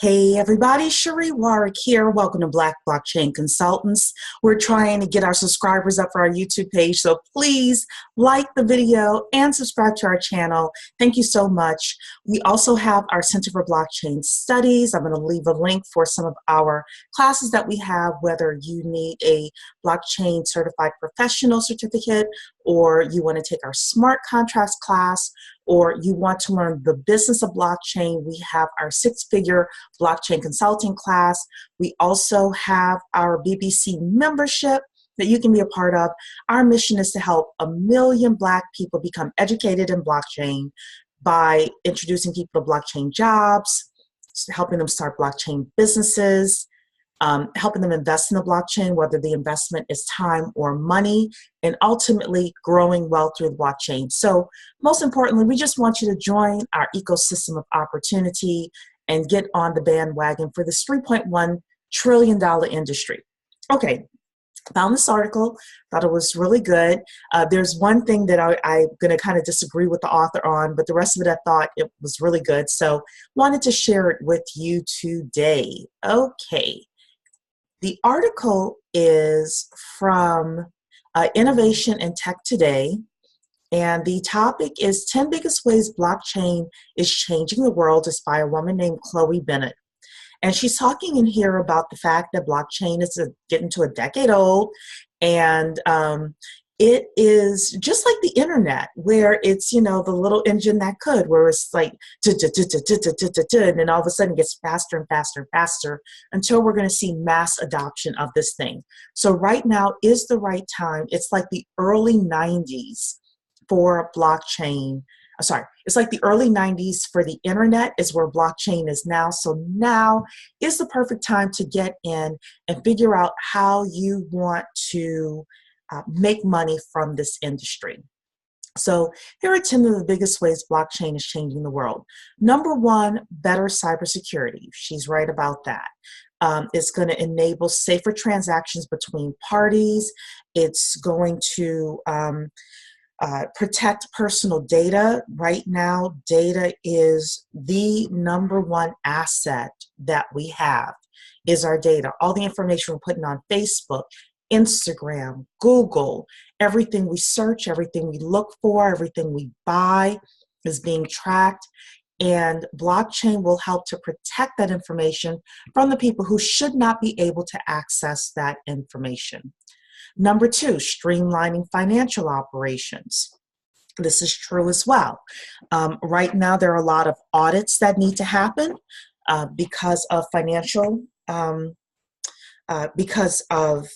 Hey everybody, Cherie Warwick here. Welcome to Black Blockchain Consultants. We're trying to get our subscribers up for our YouTube page, so please like the video and subscribe to our channel. Thank you so much. We also have our Center for Blockchain Studies. I'm going to leave a link for some of our classes that we have, whether you need a blockchain certified professional certificate, or you want to take our smart contracts class, or you want to learn the business of blockchain. We have our six-figure blockchain consulting class. We also have our BBC membership that you can be a part of. Our mission is to help 1 million Black people become educated in blockchain by introducing people to blockchain jobs, helping them start blockchain businesses, helping them invest in the blockchain, whether the investment is time or money, and ultimately growing wealth through the blockchain. So most importantly, we just want you to join our ecosystem of opportunity and get on the bandwagon for this $3.1 trillion industry. Okay, found this article, thought it was really good. There's one thing that I'm going to kind of disagree with the author on, but the rest of it I thought it was really good. So wanted to share it with you today. Okay. The article is from Innovation and Tech Today, and the topic is 10 Biggest Ways Blockchain is Changing the World. It's by a woman named Chloe Bennett. And she's talking in here about the fact that blockchain is getting to a decade old, and it is just like the internet, where it's, you know, the little engine that could, where it's like, and then all of a sudden it gets faster and faster and faster until we're going to see mass adoption of this thing. So right now is the right time. It's like the early 90s for blockchain. It's like the early 90s for the internet is where blockchain is now. So now is the perfect time to get in and figure out how you want to make money from this industry. So here are 10 of the biggest ways blockchain is changing the world. Number one, better cybersecurity. She's right about that. It's going to enable safer transactions between parties. It's going to protect personal data. Right now, data is the number one asset that we have, is our data. All the information we're putting on Facebook, Instagram, Google, everything we search, everything we look for, everything we buy is being tracked. And blockchain will help to protect that information from the people who should not be able to access that information. Number two, streamlining financial operations. This is true as well. Right now, there are a lot of audits that need to happen because of financial, because of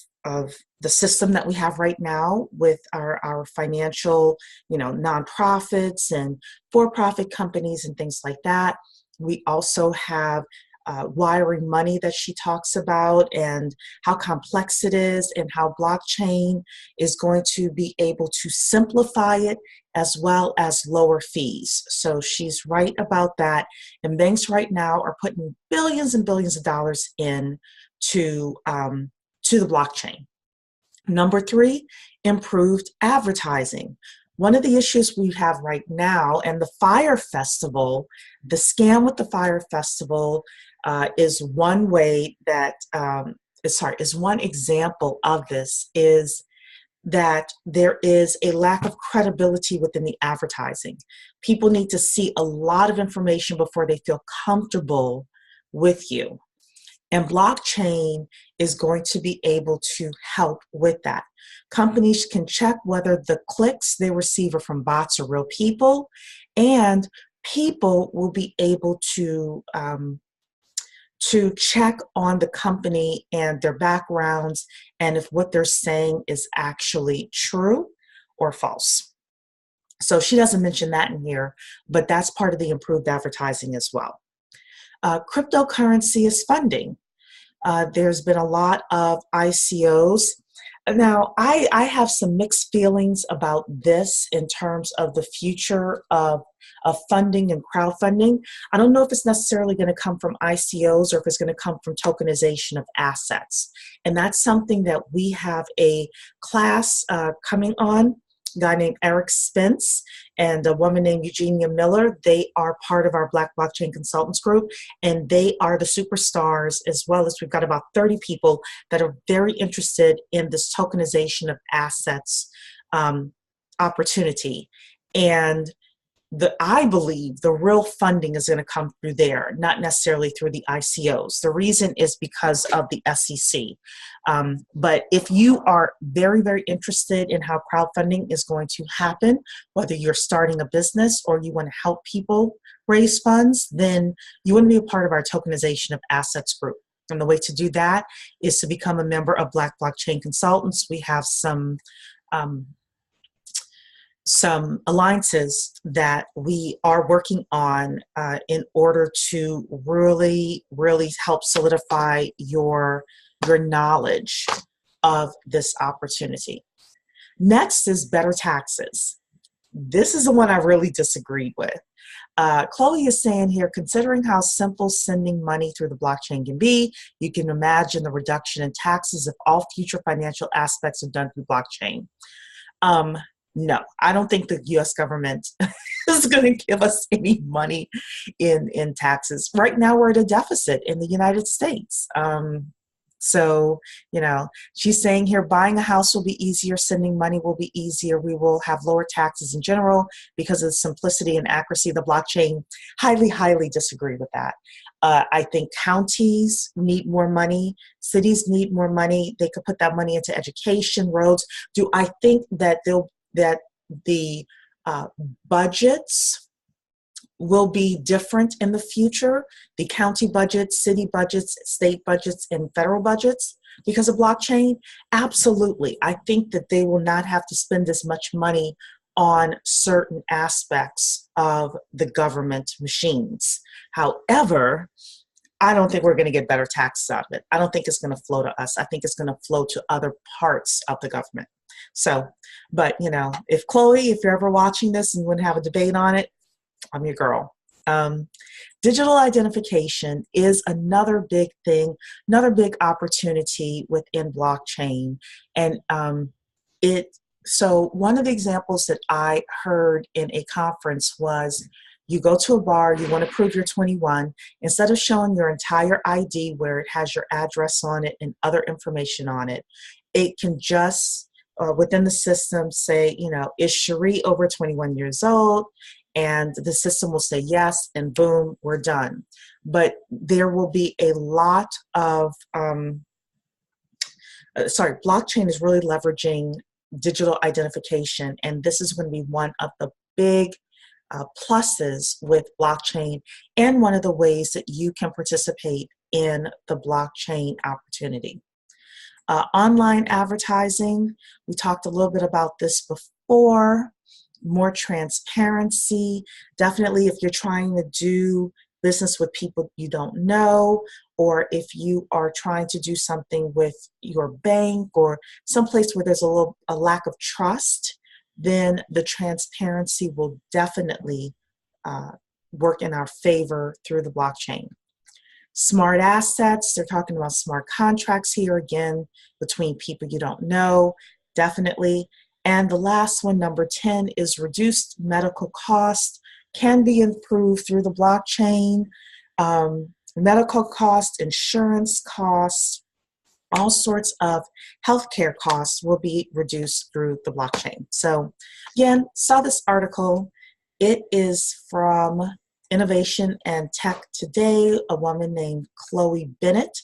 the system that we have right now with our financial, nonprofits and for-profit companies and things like that. We also have wiring money that she talks about, and how complex it is, and how blockchain is going to be able to simplify it as well as lower fees. So she's right about that. And banks right now are putting billions and billions of dollars in to the blockchain. Number three, improved advertising. One of the issues we have right now, and the Fire Festival, the scam with the Fire Festival is one way that, is one example of this, is that there is a lack of credibility within the advertising. People need to see a lot of information before they feel comfortable with you. And blockchain is going to be able to help with that. Companies can check whether the clicks they receive are from bots or real people, and people will be able to check on the company and their backgrounds, and if what they're saying is actually true or false. So she doesn't mention that in here, but that's part of the improved advertising as well. Cryptocurrency is funding. There's been a lot of ICOs. Now, I have some mixed feelings about this in terms of the future of funding and crowdfunding. I don't know if it's necessarily going to come from ICOs or if it's going to come from tokenization of assets. And that's something that we have a class coming on a guy named Eric Spence and a woman named Eugenia Miller. They are part of our Black Blockchain Consultants group, and they are the superstars, as well as we've got about 30 people that are very interested in this tokenization of assets opportunity. And I believe the real funding is going to come through there, not necessarily through the ICOs. The reason is because of the SEC. But if you are very, very interested in how crowdfunding is going to happen, whether you're starting a business or you want to help people raise funds, then you want to be a part of our tokenization of assets group. And the way to do that is to become a member of Black Blockchain Consultants. We have some alliances that we are working on in order to really, really help solidify your knowledge of this opportunity. Next is better taxes. This is the one I really disagreed with. Chloe is saying here, considering how simple sending money through the blockchain can be, you can imagine the reduction in taxes if all future financial aspects are done through blockchain. No, I don't think the U.S. government is going to give us any money in taxes. Right now, we're at a deficit in the United States. So, she's saying here, buying a house will be easier, sending money will be easier. We will have lower taxes in general because of the simplicity and accuracy of the blockchain. Highly, highly disagree with that. I think counties need more money. Cities need more money. They could put that money into education, roads. Do I think that the budgets will be different in the future, the county budgets, city budgets, state budgets, and federal budgets because of blockchain? Absolutely. I think that they will not have to spend as much money on certain aspects of the government machines. However, I don't think we're going to get better taxes out of it. I don't think it's going to flow to us. I think it's going to flow to other parts of the government. So, but if Chloe, if you're ever watching this and you want to have a debate on it, I'm your girl. Digital identification is another big thing, another big opportunity within blockchain. And so one of the examples that I heard in a conference was, you go to a bar, you want to prove you're 21. Instead of showing your entire ID where it has your address on it and other information on it, it can just, within the system, say, is Cherie over 21 years old? And the system will say yes, and boom, we're done. But there will be a lot of, blockchain is really leveraging digital identification, and this is going to be one of the big pluses with blockchain, and one of the ways that you can participate in the blockchain opportunity. Online advertising, we talked a little bit about this before. More transparency. Definitely if you're trying to do business with people you don't know, or if you are trying to do something with your bank or someplace where there's a lack of trust, then the transparency will definitely work in our favor through the blockchain. Smart assets, they're talking about smart contracts here again between people you don't know, definitely. And the last one, number 10, is reduced medical costs can be improved through the blockchain. Medical costs, insurance costs, all sorts of healthcare costs will be reduced through the blockchain. So again, saw this article. It is from Innovation and Tech Today. A woman named Chloe Bennett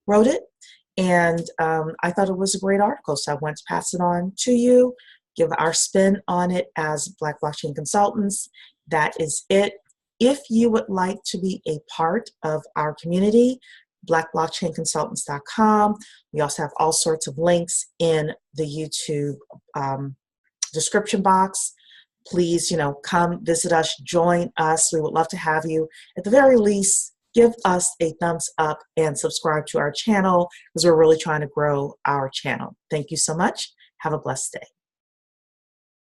wrote it. And I thought it was a great article, so I want to pass it on to you, give our spin on it as Black Blockchain Consultants. That is it. If you would like to be a part of our community, blackblockchainconsultants.com. We also have all sorts of links in the YouTube description box. Please, come visit us, join us. We would love to have you. At the very least, give us a thumbs up and subscribe to our channel because we're really trying to grow our channel. Thank you so much. Have a blessed day.